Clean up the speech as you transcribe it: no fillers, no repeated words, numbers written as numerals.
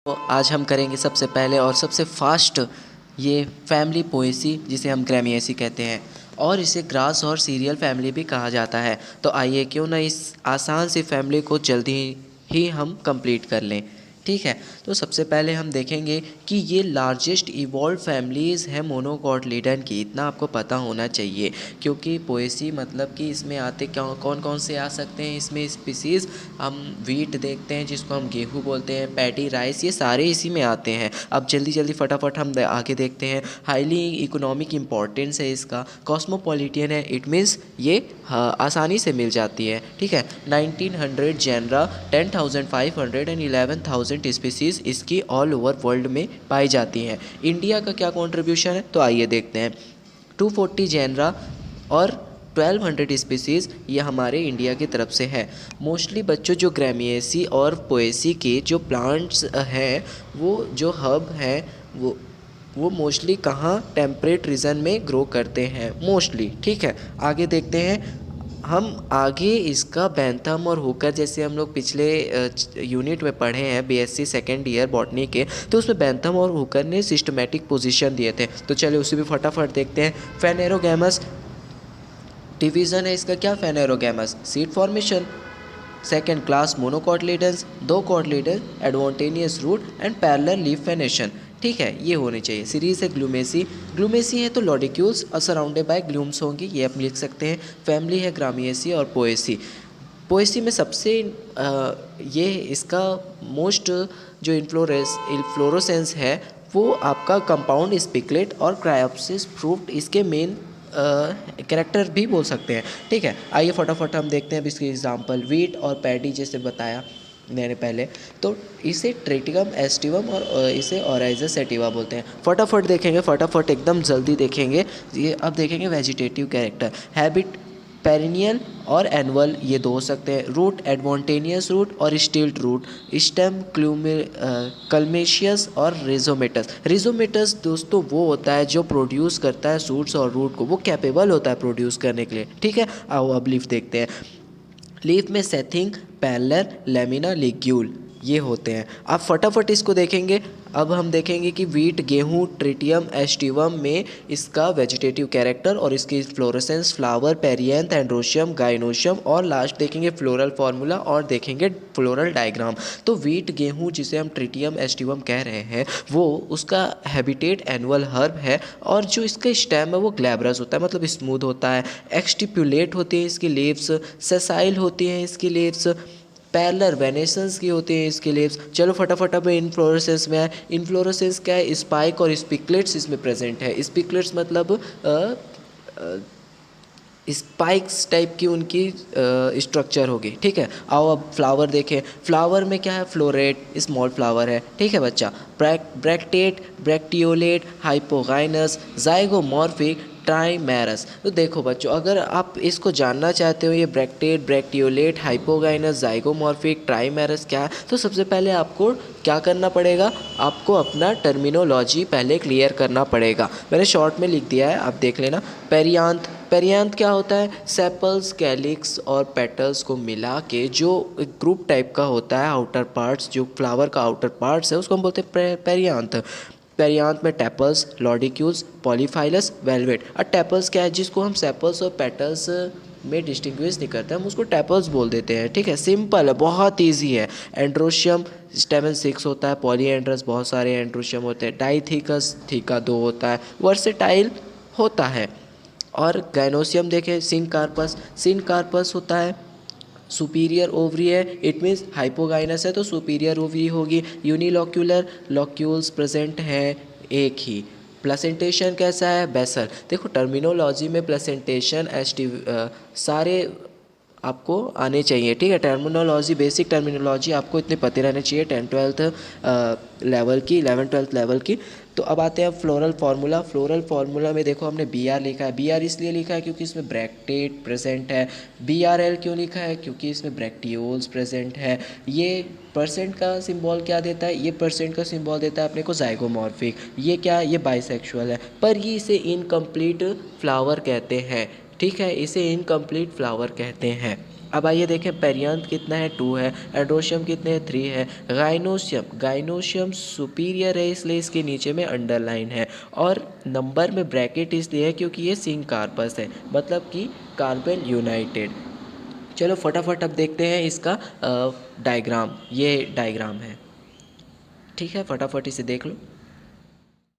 तो आज हम करेंगे सबसे पहले और सबसे फास्ट ये फैमिली पोएसी जिसे हम ग्रामिएसी कहते हैं और इसे ग्रास और सीरियल फैमिली भी कहा जाता है। तो आइए क्यों ना इस आसान सी फैमिली को जल्दी ही हम कंप्लीट कर लें। ठीक है, तो सबसे पहले हम देखेंगे कि ये लार्जेस्ट इवॉल्व फैमिलीज़ है मोनोकॉटिलिडन की। इतना आपको पता होना चाहिए क्योंकि पोएसी मतलब कि इसमें आते क्या कौन कौन से आ सकते हैं इसमें स्पीसीज़। हम वीट देखते हैं जिसको हम गेहूँ बोलते हैं, पैडी, राइस, ये सारे इसी में आते हैं। अब जल्दी जल्दी फटाफट हम आगे देखते हैं। हाईली इकोनॉमिक इम्पॉर्टेंस है इसका, कॉस्मोपॉलिटियन है, इट मीन्स ये आसानी से मिल जाती है। ठीक है, 1900 जेनरा, 10,500 एंड 11,000 स्पीसीज़ इसकी ऑल ओवर वर्ल्ड में पाई जाती हैं। इंडिया का क्या कॉन्ट्रीब्यूशन है तो आइए देखते हैं। 240 जेनरा और 1200 स्पीसीज़ ये हमारे इंडिया की तरफ से है। मोस्टली बच्चों जो ग्रामिएसी और पोएसी के जो प्लांट्स हैं वो जो हब हैं वो मोस्टली कहाँ टेम्परेट रीजन में ग्रो करते हैं मोस्टली। ठीक है, आगे देखते हैं हम आगे इसका बैंथम और हुकर जैसे हम लोग पिछले यूनिट में पढ़े हैं बीएससी सेकेंड ईयर बॉटनी के, तो उसमें बैंथम और हुकर ने सिस्टमेटिक पोजीशन दिए थे। तो चलिए उसे भी फटाफट देखते हैं। फेनेरोगैमस डिवीज़न है इसका क्या, phanerogams seed formation, second class monocotyledons, दो cotyledon, adventitious root and parallel leaf venation. ठीक है, ये होनी चाहिए। सीरीज़ है ग्लूमेसी, ग्लूमेसी है तो लॉडिक्यूल्स और सराउंडेड बाय ग्लूम्स होंगी, ये आप लिख सकते हैं। फैमिली है ग्रामिएसी और पोएसी। पोएसी में सबसे ये इसका मोस्ट जो इन्फ्लोरोसेंस है वो आपका कंपाउंड स्पिकलेट और क्रायोप्सिस फ्रूट इसके मेन कैरेक्टर भी बोल सकते हैं। ठीक है, आइए फटाफट हम देखते हैं अब इसकी एग्जांपल। वीट और पैडी जैसे बताया मैंने पहले, तो इसे ट्रेटिगम एस्टिवम और इसे ओराइज़ा सेटिवा बोलते हैं। फटाफट देखेंगे, फटाफट एकदम जल्दी देखेंगे। ये अब देखेंगे वेजिटेटिव कैरेक्टर। हैबिट पेरिनियल और एनुअल ये दो हो सकते हैं। रूट एडवांटेनियस रूट और स्टिल्ट रूट। स्टेम कल्मेशियस और रिजोमेटस। रिजोमेटस दोस्तों वो होता है जो प्रोड्यूस करता है सूट्स और रूट को, वो कैपेबल होता है प्रोड्यूस करने के लिए। ठीक है, आओ अब लीफ देखते हैं। लीफ में सेथिंग, पैलर, लेमिना, लिग्यूल ये होते हैं। आप फटाफट इसको देखेंगे। अब हम देखेंगे कि वीट, गेहूं, ट्रिटियम एस्टिवम में इसका वेजिटेटिव कैरेक्टर और इसकी fluorescence, flower, perianth, androecium, gynoecium और लास्ट देखेंगे फ्लोरल फार्मूला और देखेंगे फ्लोरल डायग्राम। तो वीट, गेहूं जिसे हम ट्रिटियम एस्टिवम कह रहे हैं वो उसका हैबिटेट एनुअल हर्ब है और जो इसका स्टेम है वो ग्लैब्रस होता है, मतलब स्मूथ होता है। एक्सटिपुलेट होती है इसकी लीव्स, सेसाइल होती हैं इसकी लीव्स, पैरेलल वेनेसेंस की होती हैं इसके लीव्स। चलो फटाफट अब इनफ्लोरेसेंस में है। इनफ्लोरेसेंस क्या है, स्पाइक और स्पिकलेट्स इसमें प्रेजेंट है। स्पिकलेट्स मतलब स्पाइक्स टाइप की उनकी स्ट्रक्चर होगी। ठीक है, आओ अब फ्लावर देखें। फ्लावर में क्या है, फ्लोरेट, स्मॉल फ्लावर है। ठीक है बच्चा, ब्रैक्टेट, ब्रैक्टियोलेट, हाइपोगाइनस, जाइगोमॉर्फिक, ट्राइमेरस। तो देखो बच्चों, अगर आप इसको जानना चाहते हो ये ब्रैक्टेट, ब्रैक्टियोलेट, हाइपोगाइनस, जाइगोमॉर्फिक, ट्राइमेरस क्या है, तो सबसे पहले आपको क्या करना पड़ेगा, आपको अपना टर्मिनोलॉजी पहले क्लियर करना पड़ेगा। मैंने शॉर्ट में लिख दिया है, आप देख लेना। पेरियांथ, पेरियांथ क्या होता है, सेपल्स, कैलिक्स और पेटल्स को मिला के जो एक ग्रुप टाइप का होता है, आउटर पार्ट्स, जो फ्लावर का आउटर पार्ट्स है उसको हम बोलते हैं पेरियांथ। पेरियांथ में टेपल्स, लॉडिक्यूल्स, पॉलीफाइलस, वेलवेट। और टेपल्स क्या है, जिसको हम सेपल्स और पेटल्स में डिस्टिंग्विश नहीं करते, हम उसको टेपल्स बोल देते हैं। ठीक है, सिंपल है, बहुत ईजी है। एंड्रोशियम स्टेमन 6 होता है, पॉलीएंड्रस बहुत सारे एंड्रोशियम होते हैं, डाइथिकस थीका 2 होता है, वर्सेटाइल होता है। और गाइनोसियम देखें, सिनकार्पस, सिनकार्पस होता है सुपीरियर ओवरी है, इट मीन्स हाइपोगाइनस है तो सुपीरियर ओवरी होगी। यूनिलॉक्यूलर, लॉक्यूल्स प्रेजेंट हैं एक ही। प्लेसेंटेशन कैसा है, बेसल। देखो टर्मिनोलॉजी में प्लेसेंटेशन सारे आपको आने चाहिए। ठीक है, टर्मिनोलॉजी, बेसिक टर्मिनोलॉजी आपको इतने पते रहने चाहिए 10-12 लेवल की, 11-12 लेवल की। तो अब आते हैं फ्लोरल फार्मूला। फ्लोरल फार्मूला में देखो हमने बी आर लिखा है। बी आर इसलिए लिखा है क्योंकि इसमें ब्रैक्टेट प्रेजेंट है। बी आर एल क्यों लिखा है, क्योंकि इसमें ब्रैक्टियोल्स प्रेजेंट है। ये परसेंट का सिंबल क्या देता है, ये परसेंट का सिंबल देता है अपने को जाइगोमॉर्फिक। ये क्या, ये बाइसेक्सुअल है, पर ये इसे इनकम्प्लीट फ्लावर कहते हैं। ठीक है, इसे इनकम्प्लीट फ्लावर कहते हैं। अब आइए देखें पेरियांथ कितना है 2 है, एंड्रोशियम कितने हैं 3 है, गाइनोशियम सुपीरियर है इसलिए इसके नीचे में अंडरलाइन है और नंबर में ब्रैकेट इसलिए है क्योंकि ये सिंक कार्पस है, मतलब कि कार्बन यूनाइटेड। चलो फटाफट अब देखते हैं इसका डायग्राम, ये डायग्राम है, ठीक है, फटाफट इसे देख लो।